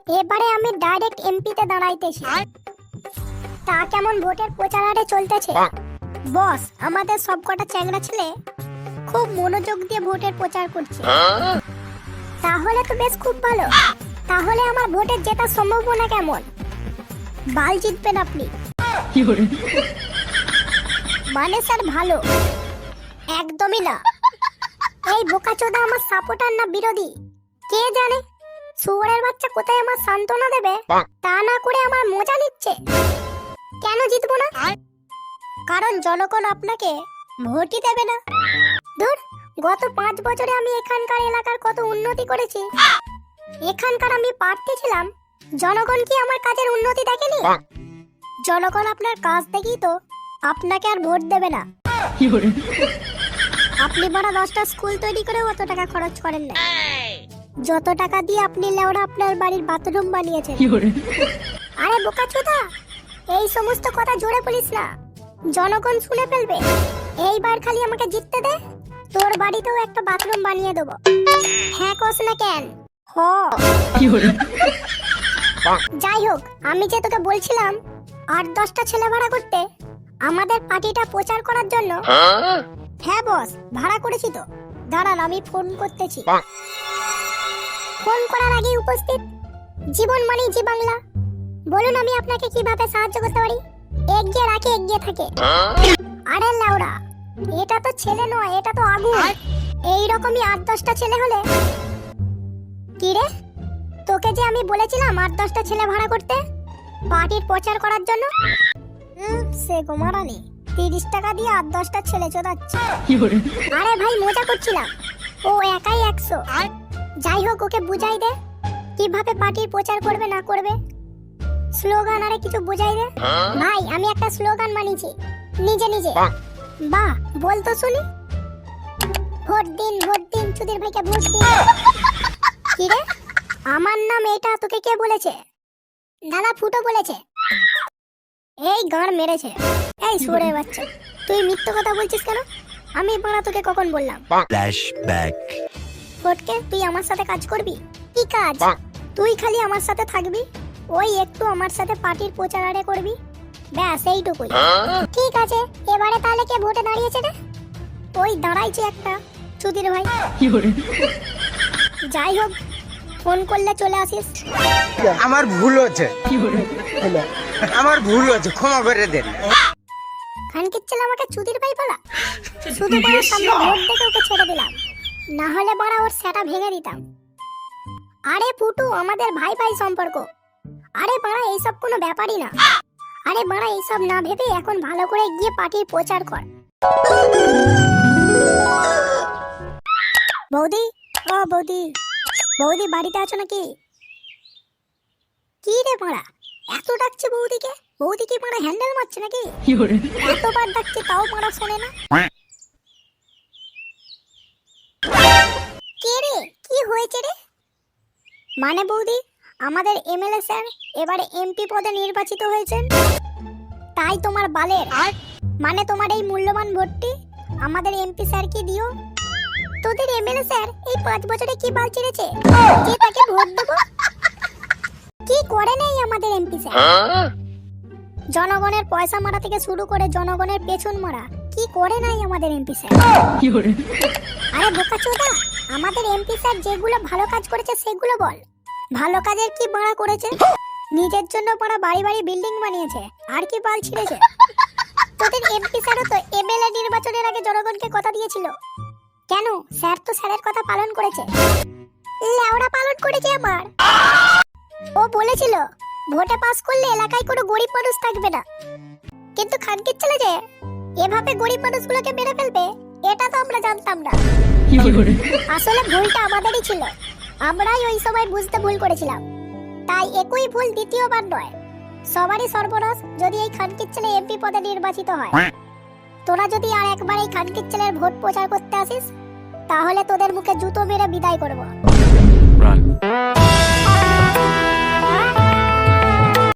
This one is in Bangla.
এবারে আমি ডাইরেক্ট এমপিতে দাঁড়াইতেছি। তা কেমন ভোটের প্রচারে চলতেছে? বস, আমাদের সবকটা চ্যাংড়া ছেলে খুব মনোযোগ দিয়ে ভোটের প্রচার করছে। তাহলে তো বেশ খুব ভালো। তাহলে আমার ভোটের জেতার সম্ভাবনা কেমন? বাল জিতবেন আপনি। মানে স্যার ভালো? একদমই না। এই বোকাচোদা আমার সাপোর্টার না বিরোধী কে জানে? শুয়োরের বাচ্চা কোথায় আমার সান্ত্বনা দেবে তা না করে আমার মজা নিচ্ছে। কেন জিতবো না? কারণ জনগণ আপনাকে ভোটই দেবে না। ধুর, গত 5 বছরে আমি এখানকার এলাকার কত উন্নতি করেছি। এখানকার আমি প্রার্থী ছিলাম, জনগণ কি আমার কাজের উন্নতি দেখেনি? জনগণ আপনার কাজ দেখেই তো আপনাকে আর ভোট দেবে না। আপনি বড় 10টা স্কুল তৈরি করে অত টাকা খরচ করেন না যত টাকা দিয়ে আপনি লেওড়া আপনার বাড়ির বাথরুম বানিয়েছেন। আরে বোকাচোদা, এই সমস্ত কথা জোরে বলিস না, জনগণ শুনে ফেলবে। এইবার খালি আমাকে জিততে দে, তোর বাড়িতেও একটা বাথরুম বানিয়ে দেবো। হ্যাঁ কস না কেন? হ। যাই হোক, আমি যে তোকে বলছিলাম 8-10টা ছেলে ভাড়া করতে আমাদের পার্টিটা প্রচার করার জন্য। হ্যাঁ বস, ভাড়া করেছি তো। দাঁড়ান, আমি ফোন করতেছি। ফোন করার আগে উপস্থিত জীবন মানে জি বাংলা, বলুন আমি আপনাকে কিভাবে সাহায্য করতে পারি? এগিয়ে রাখে এগিয়ে থাকে। আরে লাউড়া, এটা তো ছেলে নয়, এটা তো আগুন। এইরকমই 8-10টা ছেলে হলে। কি রে, তোকে যে আমি বলেছিলাম 8-10টা ছেলে ভাড়া করতে পার্টির প্রচার করার জন্য, সে গোমারানি 30 টাকা দিয়ে 8-10টা ছেলে চোদাচ্ছে। আরে ভাই, মজা করছিলাম, ও একাই 100। যাই হোক, ওকে বুঝাই দে কিভাবে পার্টির প্রচার করবে না করবে। স্লোগান আরে কিছু বুঝাই দে। ভাই, আমি একটা স্লোগান বানিয়েছি নিজে নিজে। বাহ, বল তো শুনি। ভোট দিন, ভোট দিন, চুদির ভাইকে ভোট দিন। কি রে, আমার নাম এটা তোকে কে বলেছে? দাদা ফুটো বলেছে। এই গাঁড় মেরেছে। এই সরে বাচ্চা, তুই মিথ্যে কথা বলছিস কেন? আমি বাড়া তোকে কখন বললাম? ফ্ল্যাশব্যাক। ফটকে, তুই আমার সাথে কাজ করবি? কি কাজ? তুই খালি আমার সাথে থাকবি, ওই একটু আমার সাথে পার্টির প্রচারে করবি, ব্যাস এইটুকুই। ঠিক আছে, এবারে তাহলে কে ভোটে দাঁড়িয়েছে রে? ওই দাঁড়াইছে একটা চুদির ভাই। যাই হোক, ফোন করলে চলে আসিস। আমার ভুল হচ্ছে, আমার ভুল হচ্ছে, ক্ষমা করে দেন। খানকির ছেলে আমাকে চুদির ভাই বলা, শুধু বাড়ার সামনে ভোট দেখে ওকে ছেড়ে দিলাম, না হলে বাড়া ওর সেটা ভেঙে দিতাম। আরে পুটু, আমাদের ভাই ভাই সম্পর্ক। আরে বাড়া, এইসব কোনো ব্যাপারই না। আরে বাড়া, এইসব না ভেবে এখন ভালো করে গিয়ে পার্টির প্রচার কর। বৌদি, ও বৌদি, বৌদি বাড়িতে আছো নাকি? কি রে বাড়া, এত ডাকছে বৌদিকে? বৌদি কি মারা হ্যান্ডেল মারছে নাকি? এতবার ডাকছে তাও মারা শোনে না। কে রে, কি হয়েছে রে? মানে বৌদি, আমাদের এমএলএ স্যার এবারে এমপি পদে নির্বাচিত হয়েছেন, তাই তোমার বালের মানে তোমার এই মূল্যবান ভোটটি আমাদের এমপি স্যারকে দিও। তোদের এমএলএ স্যার এই 5 বছরে কি বাল ছেড়েছে যে তাকে ভোট দেবো? কি করে নেই আমাদের এমপি স্যার? জনগণের পয়সা মারা থেকে শুরু করে জনগণের পেছন মারা কি করে নাই আমাদের এমপি স্যার? আরে বোকাচোদা, আমাদের এমপি স্যার যেগুলো ভালো কাজ করেছে সেগুলো বল। ভালো কাজের কি বাড়া করেছে? নিজের জন্য পাড়া বাড়ি বাড়ি বিল্ডিং বানিয়েছে, আর কি বাল ছিঁড়েছে? তোদের এমপি স্যারও তো এমএলএ নির্বাচনের আগে জনগণকে কথা দিয়েছিল। কেন, স্যার তো স্যারের কথা পালন করেছে। লেওড়া পালন করেছে আমার। ও বলেছিল ভোটে পাস করলে এলাকায় কোনো গরিব মানুষ থাকবে না, কিন্তু খানকির ছেলে যে এভাবে গরিব মানুষগুলোকে মেরে ফেলবে এটা তো আমরা জানতাম না। আসলে ভুলটা আমাদেরই ছিল, আমরাই ওই সময় বুঝতে ভুল করেছিলাম। তাই একই ভুল দ্বিতীয়বার নয়, সবারই সর্বনাশ যদি এই খানকির ছেলে এমপি পদে নির্বাচিত হয়। তোরা যদি আর একবার এই খানকির ছেলের ভোট প্রচার করতে আসিস তাহলে তোদের মুখে জুতো মেরে বিদায় করব।